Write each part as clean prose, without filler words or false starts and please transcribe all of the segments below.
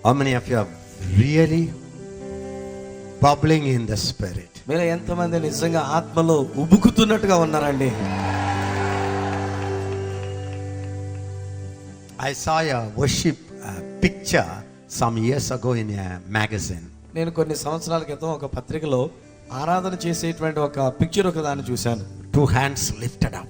How many of you are really bubbling in the spirit? మీరు ఎంతమంది నిజంగా ఆత్మలో ఉబుకుతున్నట్టుగా ఉన్నారండి? I saw a worship picture some years ago in a magazine. నేను కొన్ని సంవత్సరాల క్రితం ఒక పత్రికలో ఆరాధన చేసేటువంటి ఒక పిక్చర్ ఒక దాన్ని చూశాను. 2 hands lifted up.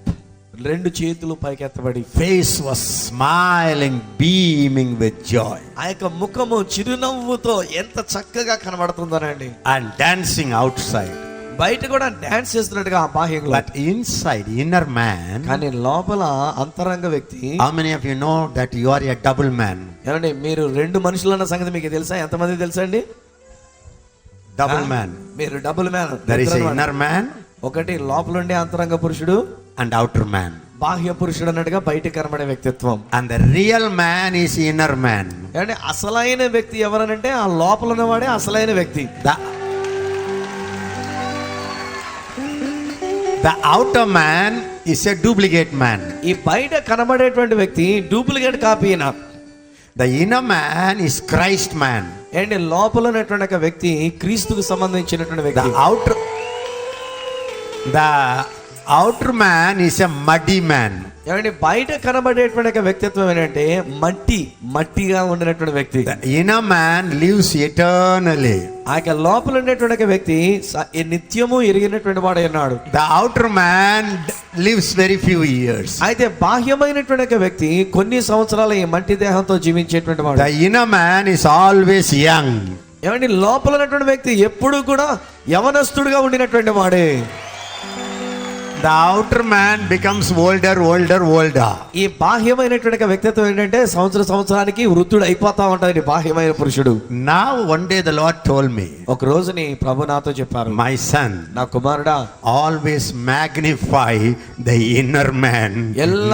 2 చేతులు పైకెత్తబడి, Face was smiling, beaming with joy. ఆ యొక్క ముఖము చిరునవ్వుతో ఎంత చక్కగా కనబడుతుందోనండి. And dancing outside. బయట కూడా డాన్స్ చేస్తున్నట్టుగా ఆ బాహ్యంలో, But inside, inner man. కానీ లోపల అంతరంగ వ్యక్తి. How many of you know that you are a double man? ఏమండి, మీరు 2 మనుషులు అన్న సంగతి మీకు తెలుసా? ఎంతమంది తెలుసా అండి? Double man. మీరు double man. There is an inner man ఒకటి లోపల ఉండే అంతరంగ పురుషుడు, and outer man. బాహ్య పురుషుడు అన్నట్టుగా బయట కనబడే వ్యక్తిత్వం. And the real man is inner man. అంటే అసలైన వ్యక్తి ఎవరనంటే ఆ లోపల ఉన్నవాడే అసలైన వ్యక్తి. The outer man is a duplicate man. ఈ బయట కనబడేటువంటి వ్యక్తి duplicate copy. The inner man is Christ man. And లోపల ఉన్నటువంటి ఒక వ్యక్తి క్రీస్తుకు సంబంధించినటువంటి వ్యక్తి. The outer man is a muddy man. ఏమంటే బయట కనబడేటువంటి ఒక వ్యక్తిత్వం ఏంటంటే మట్టిగా ఉండినటువంటి వ్యక్తి. The inner man lives eternally. ఆ యొక్క లోపల ఉండేటువంటి ఒక వ్యక్తి నిత్యము ఎరిగినటువంటి వాడు అన్నాడు. The outer man lives very few years. అయితే బాహ్యమైనటువంటి ఒక వ్యక్తి కొన్ని సంవత్సరాల ఈ మట్టి దేహంతో జీవించేటువంటి వాడు. The inner man is always young. ఏమంటే లోపల ఉన్నటువంటి వ్యక్తి ఎప్పుడు కూడా యవనస్తుడుగా ఉండినటువంటి వాడే. The outer man becomes older. ఈ బాహ్యమైనటువంటి వ్యక్తిత్వం ఏంటంటే సంవత్సరానికి వృద్ధుడు అయిపోతా ఉంటాడు బాహ్యమైన పురుషుడు. Now one day the Lord told me, ఒక రోజుని ప్రభు నాతో చెప్పారు, my son, నా కుమారుడా, always magnify the inner man,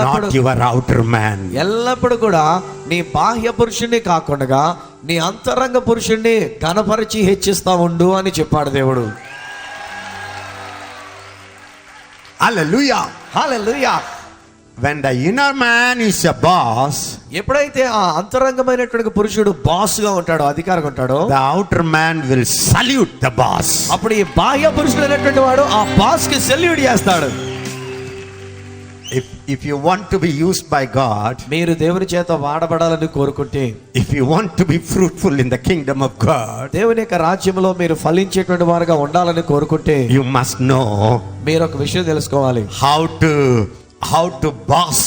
not your outer man. ఎల్లప్పుడు కూడా నీ బాహ్య పురుషుణ్ణి కాకుండా నీ అంతరంగ పురుషుణ్ణి ఘనపరిచి హెచ్చిస్తా ఉండు అని చెప్పాడు దేవుడు. Hallelujah. Hallelujah. When the inner man is a boss, ఎప్పుడైతే ఆ అంతరంగమైనటువంటి పురుషుడు బాస్ గా ఉంటాడో, అధికారంగా ఉంటాడో, the outer man will salute the boss. అప్పుడు ఈ బాహ్య పురుషుడు అనేటువంటి వాడు ఆ బాస్ కి సెల్యూట్ చేస్తాడు. If you want to be used by God, మీరు దేవుని చేత వాడబడాలని కోరుకుంటే, if you want to be fruitful in the kingdom of God, దేవుని యొక్క రాజ్యంలో మీరు ఫలించేటువంటి వారుగా ఉండాలని కోరుకుంటే, you must know మీరు ఒక విషయం తెలుసుకోవాలి. how to boss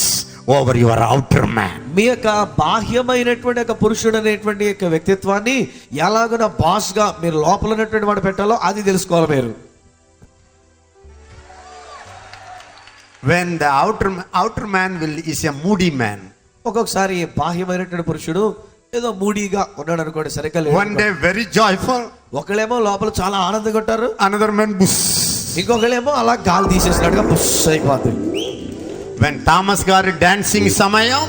over your outer man. మీ యొక్క బాహ్యమైనటువంటి ఒక పురుషుడు అనేటువంటి యొక్క వ్యక్తిత్వాన్ని ఎలాగైనా బాస్ గా మీరు లోపల ఉన్నటువంటి వాడు పెట్టాలో అది తెలుసుకోవాలి మీరు. When the outer man is a moody man. ఒక్కొక్కసారి బాహ్యమైనటువంటి పురుషుడు ఏదో మూడీగా ఉన్నాడు అనుకోండి, సరిగ్గా One day very joyful, ఒకళ్ళేమో లోపల చాలా ఆనందంగా ఉంటారు, another man buss. ఇంకొకళ్ళేమో అలా గాలి తీసేసినట్టుగా బుస్ అయిపోతుంది. When Thomas గారు dancing సమయం,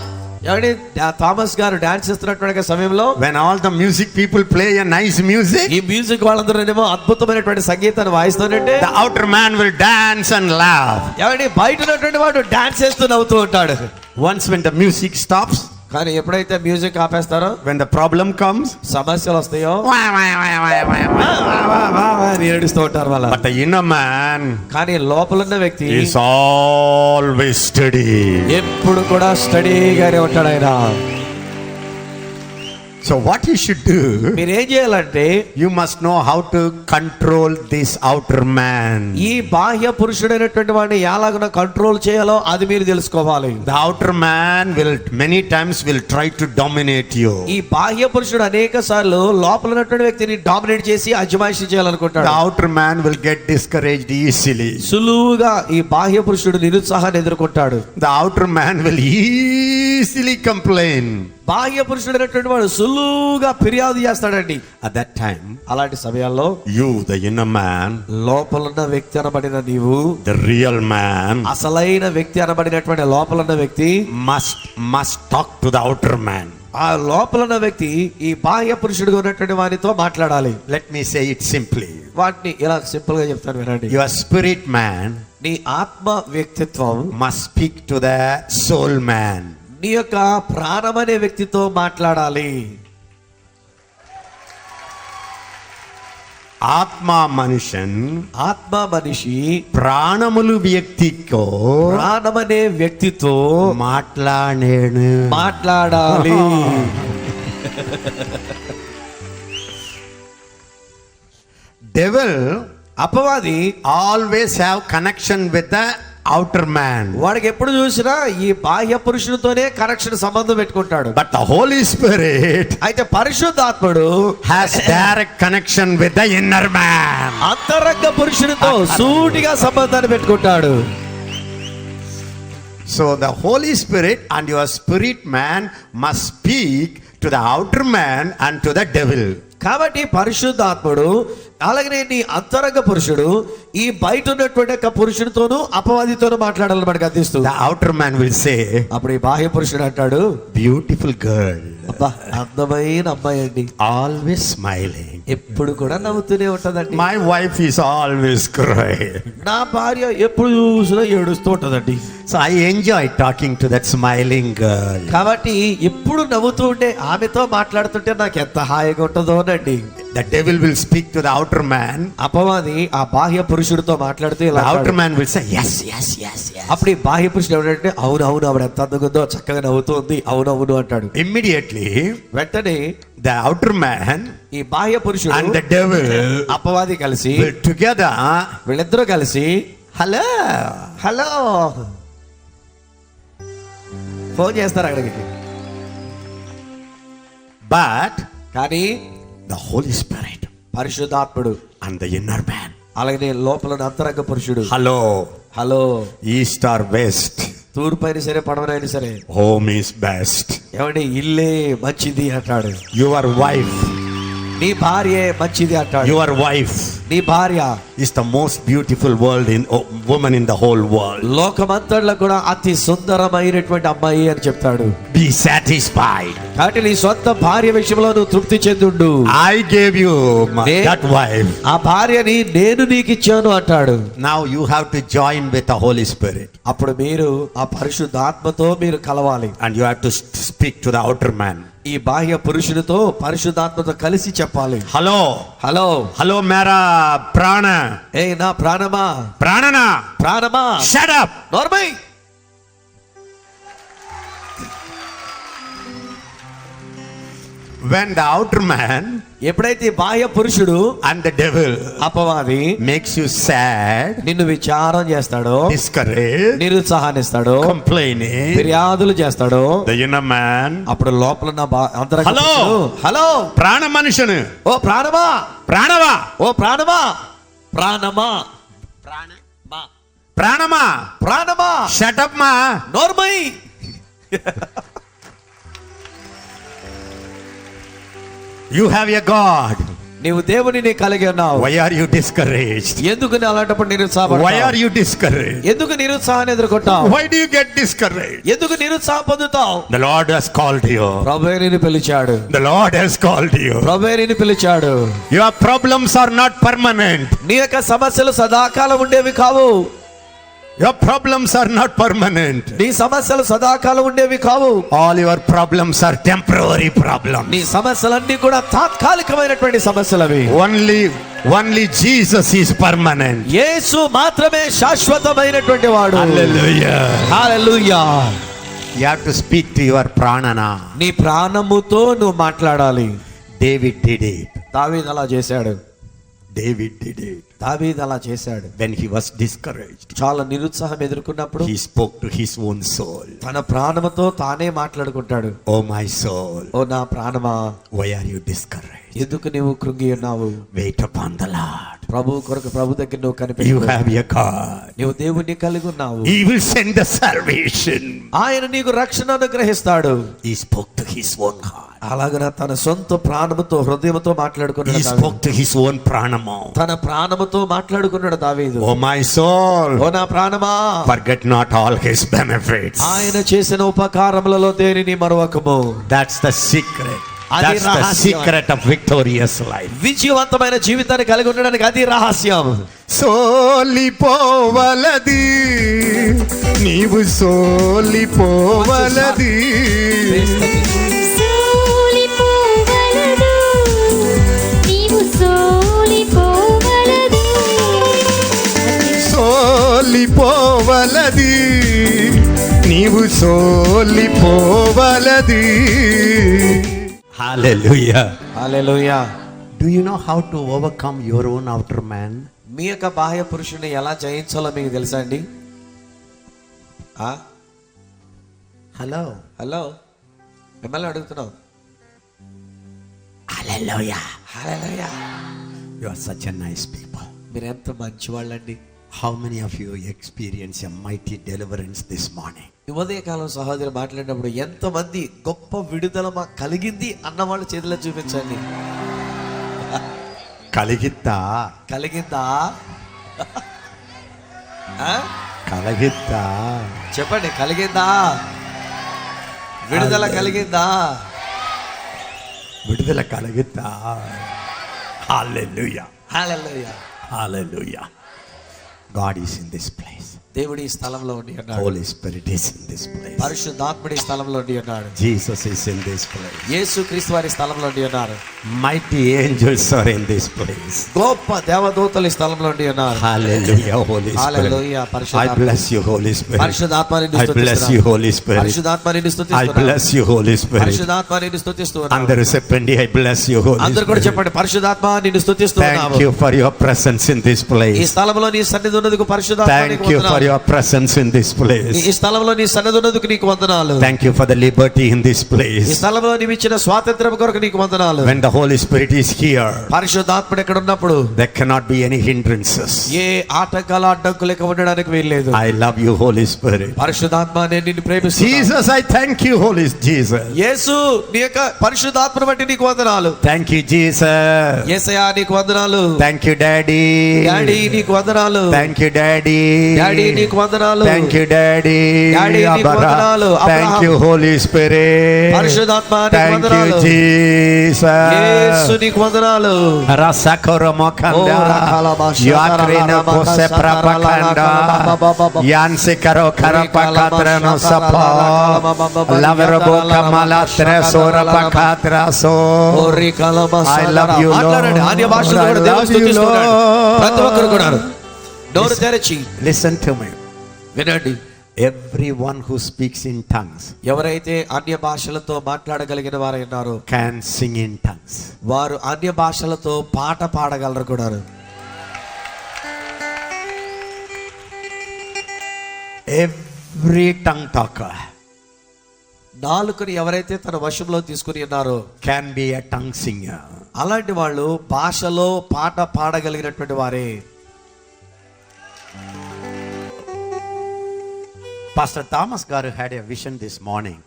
థామస్ గారు డాన్స్ చేస్తున్నటువంటి సమయంలో, when all the music people play a nice music, ఈ మ్యూజిక్ వాళ్ళందరూ అద్భుతమైనటువంటి సంగీతాన్ని వాయిస్తుంటే, the outer man will dance and laugh. బయట ఉన్నటువంటి వాడు డాన్స్ చేస్తూ నవ్వుతూ ఉంటాడు. Once when the music stops, కానీ ఎప్పుడైతే music ఆపేస్తారో, when the problem comes, సమస్యలు వస్తాయో ఏడుస్తూ ఉంటారు వాళ్ళ. but the inner man, కానీ లోపల ఉన్న వ్యక్తి is always steady. ఎప్పుడు కూడా స్టడీగానే ఉంటాడు ఆయన. So what you should do, మీరు ఏం చేయాలంటే, you must know how to control this outer man. ఈ బాహ్య పురుషుడైనటువంటి వాడిని ఎలాగైనా కంట్రోల్ చేయాలో అది మీరు తెలుసుకోవాలి. The outer man will many times try to dominate you. ఈ బాహ్య పురుషుడు అనేక సార్లు లోపల ఉన్నటువంటి వ్యక్తిని డామినేట్ చేసి అజమాయిషీ చేయాలనుకుంటాడు. The outer man will get discouraged easily. సులువుగా ఈ బాహ్య పురుషుడు నిరుత్సాహాన్ని ఎదుర్కొంటాడు. The outer man will easily complain. బాహ్య పురుషుడైనటువంటి వాడు సులువుగా ఫిర్యాదు చేస్తాడండి. At that time, అలాంటి సమయాల్లో you, the inner man, లోపల ఉన్న వ్యక్తి అనబడిన నీవు, the real man, అసలైన వ్యక్తి అనబడినటువంటి లోపల ఉన్న వ్యక్తి must talk to the outer man. ఆ లోపల ఉన్న వ్యక్తి ఈ బాహ్య పురుషుడిగా ఉన్నటువంటి వారితో మాట్లాడాలి. Let me say it simply. వాటిని ఇలా సింపుల్ గా చెప్తాను వినండి. Your spirit man, నీ ఆత్మ వ్యక్తిత్వం must speak to the soul man. నీ యొక్క ప్రాణమనే వ్యక్తితో మాట్లాడాలి. ఆత్మ మనుషన్ ఆత్మ మనిషి ప్రాణములు వ్యక్తికో ప్రాణమనే వ్యక్తితో మాట్లాడాలి. డెవిల్ అపవాది always have connection with the outer man. వాడికి ఎప్పుడు చూసినా ఈ బాహ్య పురుషునితోనే కనెక్షన్ సంబంధం పెట్టుకుంటాడు. But the Holy Spirit అయితే పరిశుద్ధాత్ముడు has direct connection with the inner man. అంతరంగ పురుషునితో సూటిగా సంబంధాన్ని పెట్టుకుంటాడు. So the Holy Spirit and your spirit man must speak to the outer man and to the devil. కాబట్టి పరిశుద్ధాత్ముడు అలాగే నీ అంతరంగ పురుషుడు ఈ బయట ఉన్నటువంటి యొక్క పురుషునితోనూ అపవాదితోనూ మాట్లాడాలని మనకు అందిస్తుంది. The outer man will say, అప్పుడు ఈ బాహ్య పురుషుడు అంటాడు, beautiful girl, అబ్బా అందమైన అమ్మాయి అండి, always smiling, ఎప్పుడు కూడా నవ్వుతూనే ఉంటదండి. my wife is always crying. నా భార్య ఎప్పుడు చూసినా ఏడుస్తూ ఉంటదండి. So I enjoy talking to that smiling girl. కాబట్టి ఎప్పుడు నవ్వుతూ ఉంటే ఆమెతో మాట్లాడుతుంటే నాకు ఎంత హాయిగా ఉంటుందోనండి. The devil will speak to the outer man. అపవాది ఆ బాహ్య పురుషుడితో మాట్లాడుతూ The outer man will say, yes, yes, yes, yes. అప్పుడు ఈ బాహ్య పురుషుడు ఎవరంటే అవును అవును ఆవిడ ఎంత అందంగా ఉందో, చక్కగా నవ్వుతూ ఉంది, అవును అవును అంటాడు. Immediately వెంటనే the outer man ఈ బాహ్య పురుషుడు and the devil అపవాది కలిసి will together, వీళ్ళిద్దరూ కలిసి hello, హలో ఫోన్ చేస్తారు అక్కడికి. but కానీ the Holy Spirit పరిశుద్ధాత్ముడు and the inner man, అలాగే లోపల అంతరంగ పురుషుడు hello, hello east or west, తూర్పు అయినా సరే పడవనైనా సరే home is best, ఏమండి ఇల్లే మంచిది అంటాడు. your wife, నీ భార్యే మంచిది అంటాడు. your wife నీ భార్య is the most beautiful woman in the whole world. లోకమంతట్లో కూడా అతి సుందరమైనటువంటి అమ్మాయి అని చెప్తాడు. Be satisfied. కాబట్టి నీ సొంత భార్య విషయంలో నువ్వు తృప్తి చెందుండు. I gave you that wife. ఆ భార్యని నేను నీకు ఇచ్చాను అంటాడు. Now you have to join with the Holy Spirit. అప్పుడు మీరు ఆ పరిశుద్ధాత్మతో మీరు కలవాలి. And you have to speak to the outer man. ఈ బాహ్య పురుషునితో పరిశుద్ధాత్మతో కలిసి చెప్పాలి. Hello, hello hello mera prana, ఏ నా ప్రాణమా, pranana, ప్రాణమా shut up. నోర్మై. When the outer man ఎప్పుడైతే బాహ్య పురుషుడు and the devil అపవాది makes you sad, నిన్ను విచారం చేస్తాడో, discouraged, నిరుత్సాహాన్నిస్తాడో, complaining, ఫిర్యాదులు చేస్తాడో, the inner man, అప్పుడు లోపల నా అంతరంగ హలో, పురుషుడు, హలో prana manushanu, ఓ ప్రాణమా, pranava, ఓ ప్రాణమా, ప్రాణమా, pranama, ప్రాణమా shut up ma. నోర్మై. You have a God. నీవు దేవునిని కలిగి ఉన్నావు. Why are you discouraged? ఎందుకు అలాంటప్పుడు Why నిరుత్సాహపడతావు? are you discouraged? ఎందుకు నిరుత్సాహాన్ని ఎదుర్కొంటావు? Why do you get discouraged? ఎందుకు నిరుత్సాహం పొందుతావు? The Lord has called you. ప్రభువే నిన్ను పిలిచాడు. The Lord has called you. ప్రభువే నిన్ను పిలిచాడు. Your problems are not permanent. నీ యొక్క సమస్యలు సదాకాలం ఉండేవి కావు. Your problems are not permanent. నీ సమస్యలు సదాకాలం ఉండేవి కావు. All your problems are temporary problems. నీ సమస్యలన్నీ కూడా తాత్కాలికమైనటువంటి సమస్యలవి. Only Jesus is permanent. యేసు మాత్రమే శాశ్వతమైనటువంటి వాడు. Hallelujah. Hallelujah. You have to speak to your pranana. నీ ప్రాణముతో నువ్వు మాట్లాడాలి. David did it. దావీదు అలా చేశాడు. David did it. దావీదు అలా చేశాడు. When he was discouraged, చాలా నిరుత్సాహం ఎదుర్కొన్నప్పుడు he spoke to his own soul. తన ప్రాణముతో తానే మాట్లాడుకుంటాడు. Oh my soul, ఓ నా ప్రాణమా, why are you discouraged? ఎందుకు నీవు కృంగి ఉన్నావు? Wait upon the Lord. ప్రభు కొరకు ప్రభు దగ్గర నువ్వు You కనిపెట్టు. have a God. నువ్వు దేవుణ్ణి కలిగి ఉన్నావు. He will send the salvation. ఆయన నీకు రక్షణ అనుగ్రహిస్తాడు. He spoke to his own heart. అలాగన తన సొంత ప్రాణముతో హృదయముతో మాట్లాడుకున్నాడు He దావీదు. spoke to his own pranamo. తన ప్రాణముతో మాట్లాడుకున్నాడు దావీదు. Oh my soul, ఓ నా ప్రాణమా, forget not all his benefits. ఆయన చేసిన ఉపకారములలో దేనిని మరొకము. That's the secret. అది That's the రహస్యం. secret of victorious life. విజయవంతమైన జీవితాన్ని కలిగి ఉండడానికి అది రహస్యం. సోలిపోవలది నీవు సోలిపోవలది, సోలిపోవలదు నీవు సోలిపోవలదు. సోలిపోవలది, నీవు సోలిపోవలది. హల్లెలూయా. హల్లెలూయా. Do you know how to overcome your own outer man? మీ యొక్క బాహ్య పురుషుని ఎలా జయించాలో మీకు తెలుసా అండి? హలో హలో, మిమ్మల్ని అడుగుతున్నాం. Hallelujah. Hallelujah. You are such a nice people. మీరు ఎంత మంచి వాళ్ళండి. How many of you experience a mighty deliverance this morning? ఈ ఉదయకాలం సహోదరు మాట్లాడినప్పుడు ఎంతమంది గొప్ప విడుదల మాకు కలిగింది అన్నవాళ్ళు చేతిలో చూపించండి. కలిగిత్తా కలిగిందా? కలిగిత్తా చెప్పండి, కలిగిందా? విడుదల కలిగిందా? విడుదల కలిగిత్తా. హల్లెలూయా. హల్లెలూయా. Hallelujah. God is in this place. దేవుడి ఈ స్థలంలో ఉండి ఉన్నాడు. Holy Spirit is in this place. పరిశుద్ధాత్ముడి స్థలంలో ఉండి ఉన్నాడు. Jesus is in this place. యేసుక్రీస్తు వారి స్థలంలో ఉండి ఉన్నారు. Mighty angels are in this place. గొప్ప దేవదూతలు ఈ స్థలంలో ఉండి ఉన్నారు. Hallelujah, Holy Spirit. Hallelujah. I bless you, Holy Spirit. పరిశుద్ధాత్మని I bless you, Holy Spirit. పరిశుద్ధాత్మని I స్తుతిస్తున్నాను. bless you, Holy Spirit. పరిశుద్ధాత్మని స్తుతిస్తున్నాను. అందరూ చెప్పండి, I bless you, Holy అందరూ కూడా Spirit. చెప్పండి, పరిశుద్ధాత్మ నిన్ను స్తుతిస్తున్నాను. Thank you for your presence in this ఈ place. స్థలంలో నీ సన్నిధి ఉన్నందుకు పరిశుద్ధాత్మని Thank you for your presence in this place. ఈ స్థలంలో నీ సన్నిధి ఉన్నందుకు నీకు వందనాలు. Thank you for the liberty in this ఈ place. స్థలంలో నీవు ఇచ్చిన స్వాతంత్రం కొరకు నీకు వందనాలు. When the Holy Spirit is here, పరిశుద్ధాత్ముడు ఎక్కడ ఉన్నప్పుడు there cannot be any hindrances. ఏ ఆటంకాల అడ్డంకులు లేక ఉండడానికి వీల్లేదు. I love you, Holy Spirit. పరిశుద్ధాత్మ నేను నిన్ను ప్రేమిస్తున్నాను. Jesus, I thank you, Holy Jesus. యేసు నీ యొక్క పరిశుద్ధాత్మను బట్టి నీకు వందనాలు. Thank you, Jesus. యేసయ్యా నీకు వందనాలు. Thank you, Daddy. డాడీ నీకు వందనాలు. Thank you, Daddy. డాడీ నీకు వందనాలు. Thank you, Daddy. Daddy, నీకు వందనాలు. Thank you, Holy Spirit. పరిశుద్ధాత్మ నీకు Thank you, వందనాలు. Jesus. యేసు నీకు వందనాలు. Rasakoro mokanda. Yakrina kose prapakanda. Yansi karo karapakatrano sapa. Laverobo kamala tresora pakatraso. I love you, Lord. మాట్లాడండి. అన్య భాషలో కూడా దేవుని స్తుతిస్తున్నాడు. ప్రతి ఒక్కరు కూడా నోరు తెరచి Listen to me. వినండి. Everyone who speaks in tongues ఎవరైతే అన్య భాషలతో మాట్లాడగలిగిన వారు ఉన్నారు can sing in tongues. వారు అన్య భాషలతో పాట పాడగలరు కూడా. Every tongue talker నాలుకని ఎవరైతే తన వశంలో తీసుకుని ఉన్నారో can be a tongue singer. అలాంటి వాళ్ళు భాషలో పాట పాడగలిగినటువంటి వారే. Pastor Thomas garu had a vision this morning.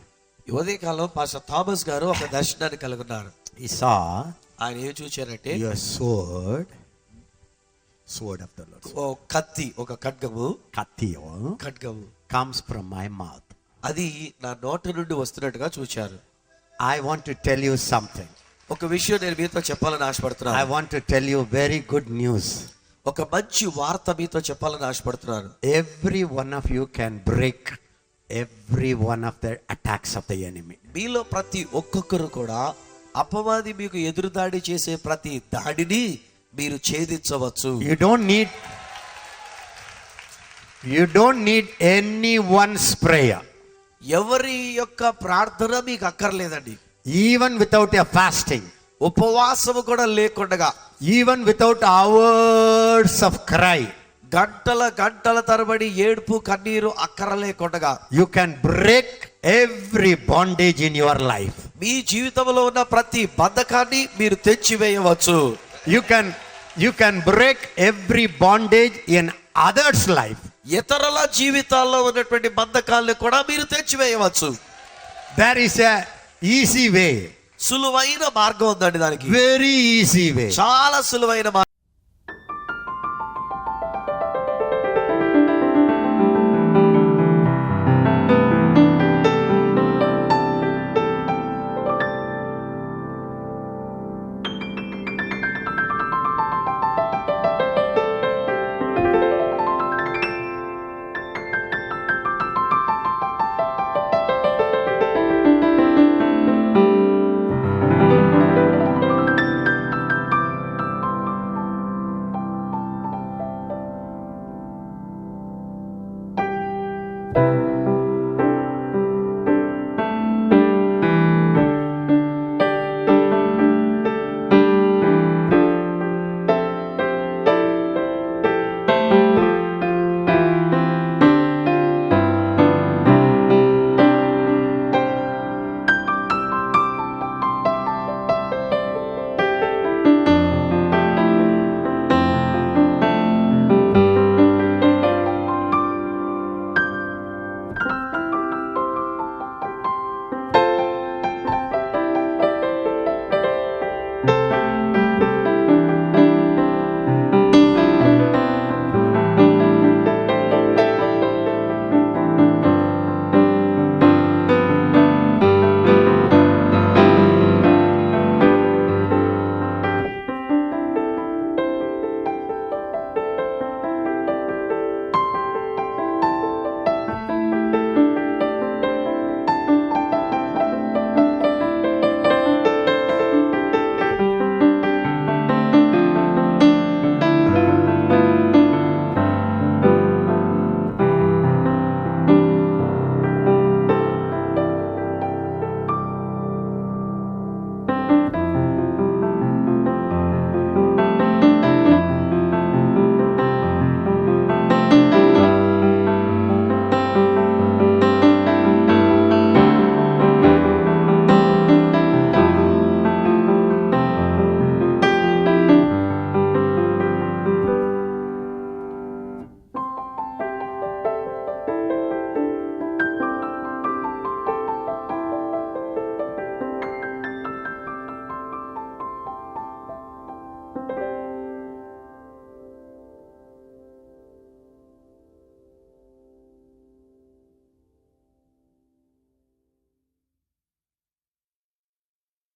ఉదయకాలం పాస్టర్ థామస్ గారు ఒక దర్శనాన్ని కలుగున్నారు. He saw ఆయన ఏం చూచారంటే your sword of the Lord. ఓ కత్తి, ఒక ఖడ్గము Kathiyo comes from my mouth. అది నా నోటి నుండి వస్తున్నట్టుగా చూచారు. I want to tell you something. ఒక విషయం నేను మీతో చెప్పాలని ఆశపడుతున్నాను. I want to tell you very good news. ఒక మంచి వార్త మీతో చెప్పాలని ఆశపడుతున్నాను. Every one of you can break every one of the attacks of the enemy. మీలో ప్రతి ఒక్కొక్కరు కూడా అపవాది మీకు ఎదురుదాడి చేసే ప్రతి దాడిని మీరు ఛేదించవచ్చు. You don't need anyone's prayer. ఎవరి యొక్క ప్రార్థన మీకు అక్కర్లేదండి. Even without a fasting, ఉపవాసము కూడా లేకుండా, even without hours of cry, గంటల తరబడి ఏడుపు కన్నీరు అక్కరలేకుండా, you can break every bondage in your life. మీ జీవితంలో ఉన్న ప్రతి బంధకాన్ని మీరు తెచ్చివేయవచ్చు. You can break every bondage in others' life. ఇతరుల జీవితాల్లో ఉన్నటువంటి బంధకాలను కూడా మీరు తెచ్చివేయవచ్చు. There is a easy way. సులువైన మార్గం ఉందండి దానికి. Very easy way. చాలా సులువైన మార్గం.